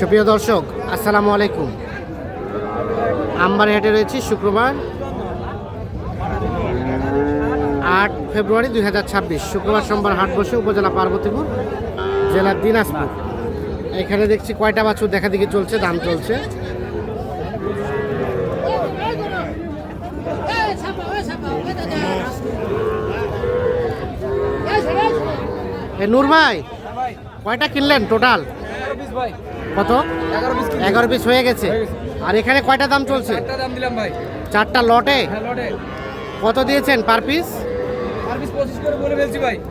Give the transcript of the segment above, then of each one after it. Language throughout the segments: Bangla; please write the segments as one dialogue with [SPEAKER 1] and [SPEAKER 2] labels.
[SPEAKER 1] সুপ্রিয় দর্শক, আসসালামু আলাইকুম। আমবাড়িহাটে রয়েছি শুক্রবার 8 ফেব্রুয়ারি 2026। শুক্রবার সোমবার হাট বসে উপজেলা পার্বতীপুর, জেলা দিনাজপুর। এখানে দেখছি কয়টা বাছুর দেখা দেখি চলছে, দাম চলছে। নূর ভাই, কয়টা কিনলেন টোটাল? কত? 11 পিস হয়ে গেছে। আর এখানে কয়টা দাম চলছে? 4টা লটে। কত দিয়েছেন পার পিস?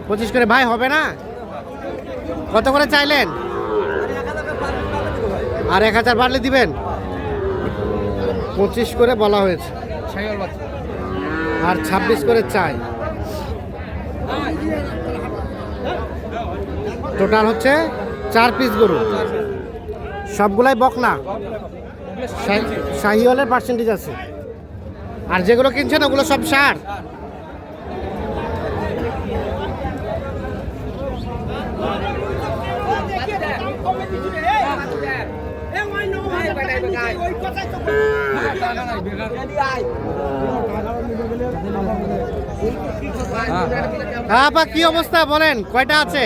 [SPEAKER 1] 25 করে। ভাই হবে না? কত করে চাইলেন? আর 1000 বাড়লে দিবেন? 25 করে বলা হয়েছে, আর 26 করে চাই। টোটাল হচ্ছে 4 পিস গরু, সবগুলাই বকনা, শাহিওয়ালের পার্সেন্টেজ আছে। আর যেগুলো কিনছেন ওগুলো সব সার। আপা কি অবস্থা বলেন, কয়টা আছে?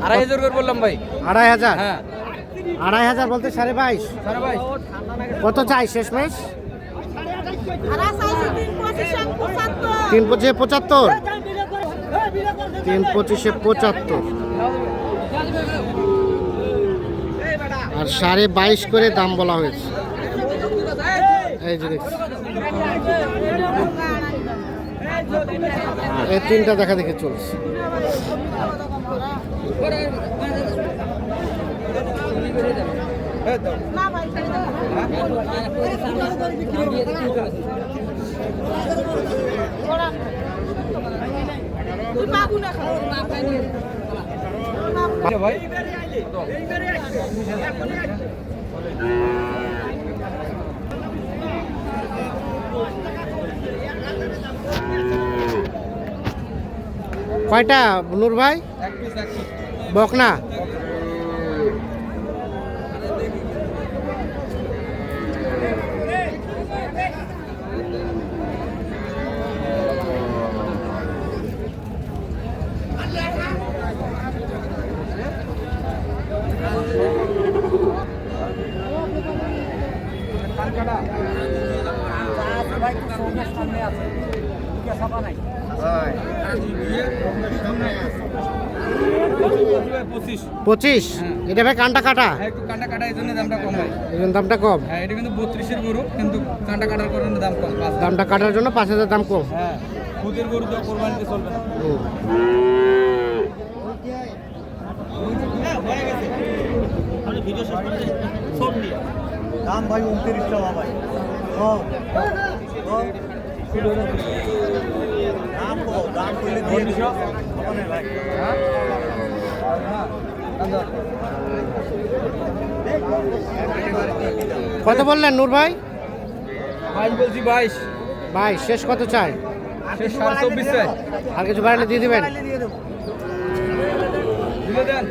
[SPEAKER 2] আড়াই হাজার করে বললাম ভাই।
[SPEAKER 1] 2500?
[SPEAKER 2] হ্যাঁ,
[SPEAKER 1] 2500 বলতে 22.5। কত চাই শেষমেশ? 3 25 75। 3 25 75। আর 22.5 করে দাম বলা হয়েছে। এই যে দেখছি, এই 3টা দেখা দেখে চলছে।
[SPEAKER 2] ভাই
[SPEAKER 1] কয়টা নূর ভাই? বকনা। পঁচিশ। এটা ভাই কানটা কাটা?
[SPEAKER 2] কাঁটা কাটা, এই জন্য দামটা কম হয়।
[SPEAKER 1] এই জন্য দামটা কম।
[SPEAKER 2] হ্যাঁ, এটা কিন্তু 32-এর গরু, কিন্তু কাঁটা কাটার কারণে দাম কম।
[SPEAKER 1] দামটা কাটার জন্য 5000 দাম কম।
[SPEAKER 2] হ্যাঁ, খুদের গরু তো কোরবানিতে চলবে না।
[SPEAKER 3] দাম ভাই 29 টাকা ভাই। দাম করলে দিয়ে দিও ভাই।
[SPEAKER 1] কত বললেন নূর ভাই?
[SPEAKER 2] 22 বলছি, 22।
[SPEAKER 1] ভাই শেষ কত চাই?
[SPEAKER 2] শেষ 24 চাই।
[SPEAKER 1] আর কিছু বাড়ালে দিয়ে দিবেন?
[SPEAKER 2] দিলে দেন।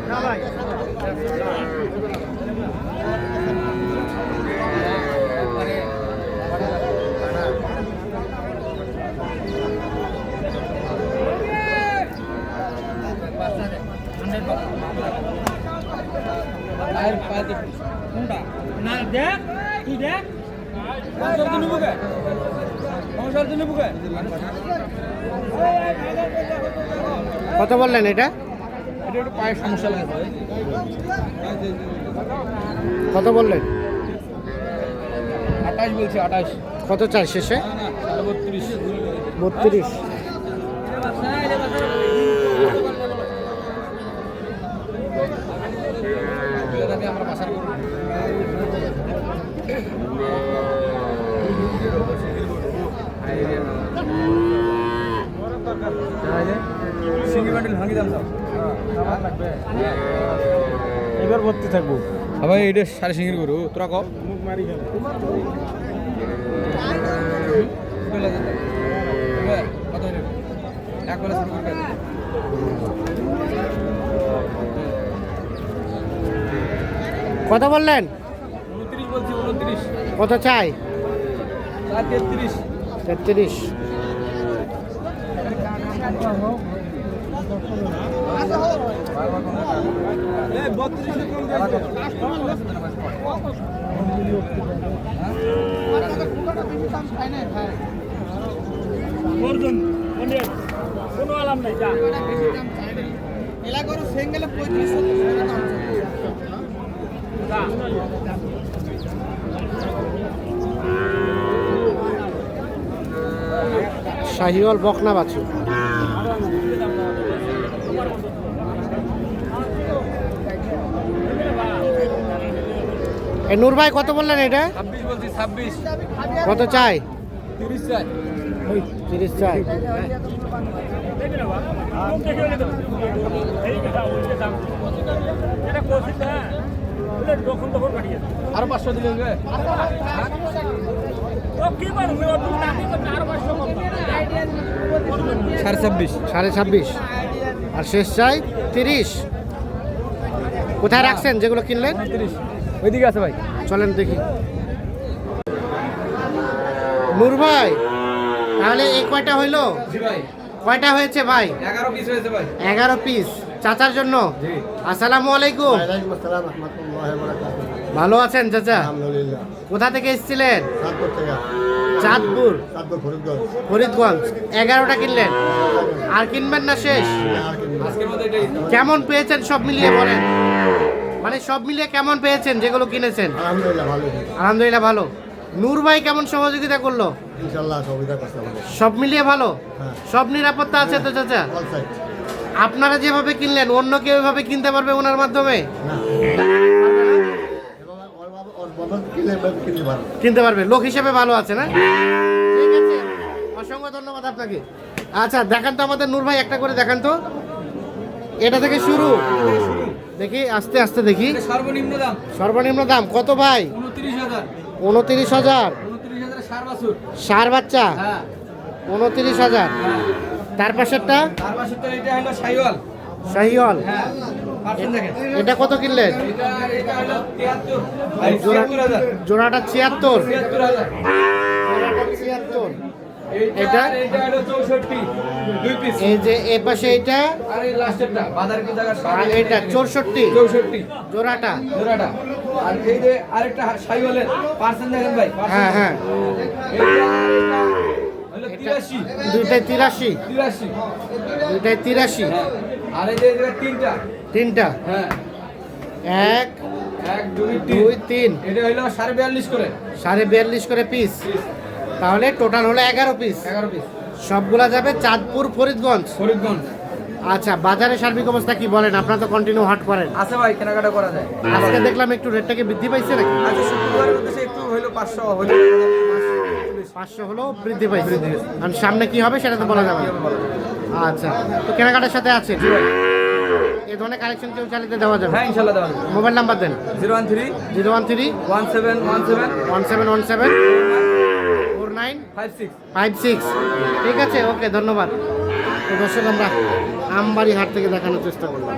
[SPEAKER 3] না ভাই,
[SPEAKER 1] কত বললেন এটা?
[SPEAKER 2] এটা একটু পায়ের সমস্যা লাগে।
[SPEAKER 1] কত বললেন?
[SPEAKER 2] 28 বলছি, 28।
[SPEAKER 1] কত চাই শেষে?
[SPEAKER 2] 32।
[SPEAKER 1] 32।
[SPEAKER 2] আমরা পাশার করব। সিঙ্গি বান্ডেল ভাঙি দাম দাও।
[SPEAKER 3] এবার ভর্তি থাকবো।
[SPEAKER 2] ভাই এটা সাড়ে সিঙ্গির গরু, তোরা কম
[SPEAKER 3] মুখ মারি গেল।
[SPEAKER 2] বলে দিতে কত হইলো এক বলে শুরু করবে
[SPEAKER 1] কত বললেন?
[SPEAKER 2] 29 বলছি 29
[SPEAKER 1] কত চাই?
[SPEAKER 2] 33
[SPEAKER 1] 33।
[SPEAKER 2] এই 32 কম
[SPEAKER 4] কোনো আলাম নাই যা
[SPEAKER 2] এলাকার সিঙ্গেলে 35 দাম
[SPEAKER 1] শাহিওয়াল বকনা বাছুর। এ নূর ভাই কত বললেন এটা?
[SPEAKER 2] 26 বলছি 26
[SPEAKER 1] কত চাই?
[SPEAKER 2] 30 চাই
[SPEAKER 1] 30 চাই।
[SPEAKER 2] আরো 500 দিলে হবে সাড়ে 26
[SPEAKER 1] 26.5। আর শেষ চাই 30। কোথায় রাখছেন যেগুলো কিনলেন?
[SPEAKER 2] 29 ওইদিকে আছে ভাই
[SPEAKER 1] চলেন দেখি। নূর ভাই তাহলে এই কয়টা হইলো?
[SPEAKER 2] জি ভাই
[SPEAKER 1] কয়টা হয়েছে ভাই?
[SPEAKER 2] 11 পিস হয়েছে ভাই
[SPEAKER 1] 11 পিস চাচার জন্য।
[SPEAKER 2] জি
[SPEAKER 1] আসসালামু আলাইকুম।
[SPEAKER 3] ওয়ালাইকুম আসসালাম রাহমাতুল্লাহি ওয়া বারাকাতুহু।
[SPEAKER 1] ভালো আছেন চাচা?
[SPEAKER 3] আলহামদুলিল্লাহ।
[SPEAKER 1] কোথা থেকে এসেছিলেন?
[SPEAKER 3] চাঁদপুর থেকে।
[SPEAKER 1] চাঁদপুর
[SPEAKER 3] চাঁদপুর ফরিদগঞ্জ।
[SPEAKER 1] ফরিদগঞ্জ। 11টা কিনলেন, আর কিনবেন না শেষ?
[SPEAKER 3] আর কিনবো।
[SPEAKER 2] আজকের মধ্যে এটাই
[SPEAKER 1] কেমন পেয়েছেন সব মিলিয়ে বলেন, মানে সব মিলিয়ে কেমন পেয়েছেন যেগুলো কিনেছেন?
[SPEAKER 3] আলহামদুলিল্লাহ ভালো।
[SPEAKER 1] আলহামদুলিল্লাহ ভালো। নূর ভাই কেমন সহযোগিতা করলো?
[SPEAKER 3] ইনশাআল্লাহ সুবিধা করতে হবে।
[SPEAKER 1] সব মিলিয়ে ভালো?
[SPEAKER 3] হ্যাঁ।
[SPEAKER 1] সব নিরাপত্তা আছে তো চাচা?
[SPEAKER 3] All side.
[SPEAKER 1] আপনারা যেভাবে কিনলেন অন্য কেউ এভাবে কিনতে পারবে ওনার মাধ্যমে?
[SPEAKER 3] না। ওর বদল কিনতে পারবো।
[SPEAKER 1] কিনতে পারবে, লোক হিসেবে ভালো আছে না? ঠিক আছে, অসংখ্য ধন্যবাদ আপনাকে। আচ্ছা দেখান তো আমাদের নূর ভাই, একটা করে দেখান তো। এটা থেকে শুরু, দেখি আস্তে আস্তে দেখি।
[SPEAKER 2] এটা সর্বনিম্ন দাম
[SPEAKER 1] সর্বনিম্ন দাম কত ভাই?
[SPEAKER 2] 29000
[SPEAKER 1] 29,000।
[SPEAKER 2] 29000 সার বাছুর
[SPEAKER 1] সার বাচ্চা
[SPEAKER 2] হ্যাঁ
[SPEAKER 1] 29,000।
[SPEAKER 2] হ্যাঁ
[SPEAKER 1] তার পাশেরটা
[SPEAKER 2] তার পাশে তো এটা হলো শাইওয়াল
[SPEAKER 1] শাহিওয়াল।
[SPEAKER 2] হ্যাঁ পার্সেন্ট দেখেন
[SPEAKER 1] এটা কত কিনলেন?
[SPEAKER 2] এটা হলো 73 ভাই 73000
[SPEAKER 1] জোড়াটা 76।
[SPEAKER 2] 73000
[SPEAKER 1] জোড়াটা 76।
[SPEAKER 2] এটা
[SPEAKER 1] এটা?
[SPEAKER 2] এটা হলো 64 দুই পিস
[SPEAKER 1] এই যে এ পাশে এইটা,
[SPEAKER 2] আর এই লাস্টেরটা বাজার কি জায়গা
[SPEAKER 1] আর এইটা 64
[SPEAKER 2] 64
[SPEAKER 1] জোড়াটা।
[SPEAKER 2] জোড়াটা আর এই যে আরেকটা শাইওয়ালের পার্সেন্ট দেখেন ভাই
[SPEAKER 1] হ্যাঁ হ্যাঁ,
[SPEAKER 2] এটা হলো 83
[SPEAKER 1] দুইটাই 83।
[SPEAKER 2] 83
[SPEAKER 1] দুইটাই 83।
[SPEAKER 2] হ্যাঁ আর এই যে এদিকে তিনটা
[SPEAKER 1] তিনটা,
[SPEAKER 2] হ্যাঁ
[SPEAKER 1] 1
[SPEAKER 2] 1 2
[SPEAKER 1] 2 3,
[SPEAKER 2] এটা হলো 42.5 করে
[SPEAKER 1] 42.5 করে পিস। তাহলে টোটাল হলো 11 পিস।
[SPEAKER 2] 11 পিস
[SPEAKER 1] সবগুলা যাবে চাঁদপুর ফরিদগঞ্জ।
[SPEAKER 2] ফরিদগঞ্জ
[SPEAKER 1] আচ্ছা, বাজারে সার্বিক অবস্থা কি বলেন? আপনারা তো কন্টিনিউ হাট করেন।
[SPEAKER 2] আছে ভাই কেনাকাটা করা যায়
[SPEAKER 1] আজকে দেখলাম একটু রেটটাকে বৃদ্ধি পাইছে নাকি?
[SPEAKER 2] আচ্ছা শুক্রবারের উদ্দেশ্যে একটু হইলো 500 হইলো
[SPEAKER 1] 500 হলো বৃদ্ধি পাইছে। আর সামনে কি হবে সেটা তো বলা যাবে না। আচ্ছা, তো কেনাকাটার সাথে আছে এই ধরনের কালেকশন কেউ চালিয়ে দেওয়া যাবে?
[SPEAKER 2] হ্যাঁ ইনশাআল্লাহ দেওয়া যাবে
[SPEAKER 1] মোবাইল নাম্বার দেন।
[SPEAKER 2] 013
[SPEAKER 1] 013
[SPEAKER 2] 1717
[SPEAKER 1] 1717 4956।
[SPEAKER 2] 56
[SPEAKER 1] ঠিক আছে, ওকে, ধন্যবাদ। তো দর্শক আমরা আমবাড়ি হাট থেকে দেখানোর চেষ্টা করলাম।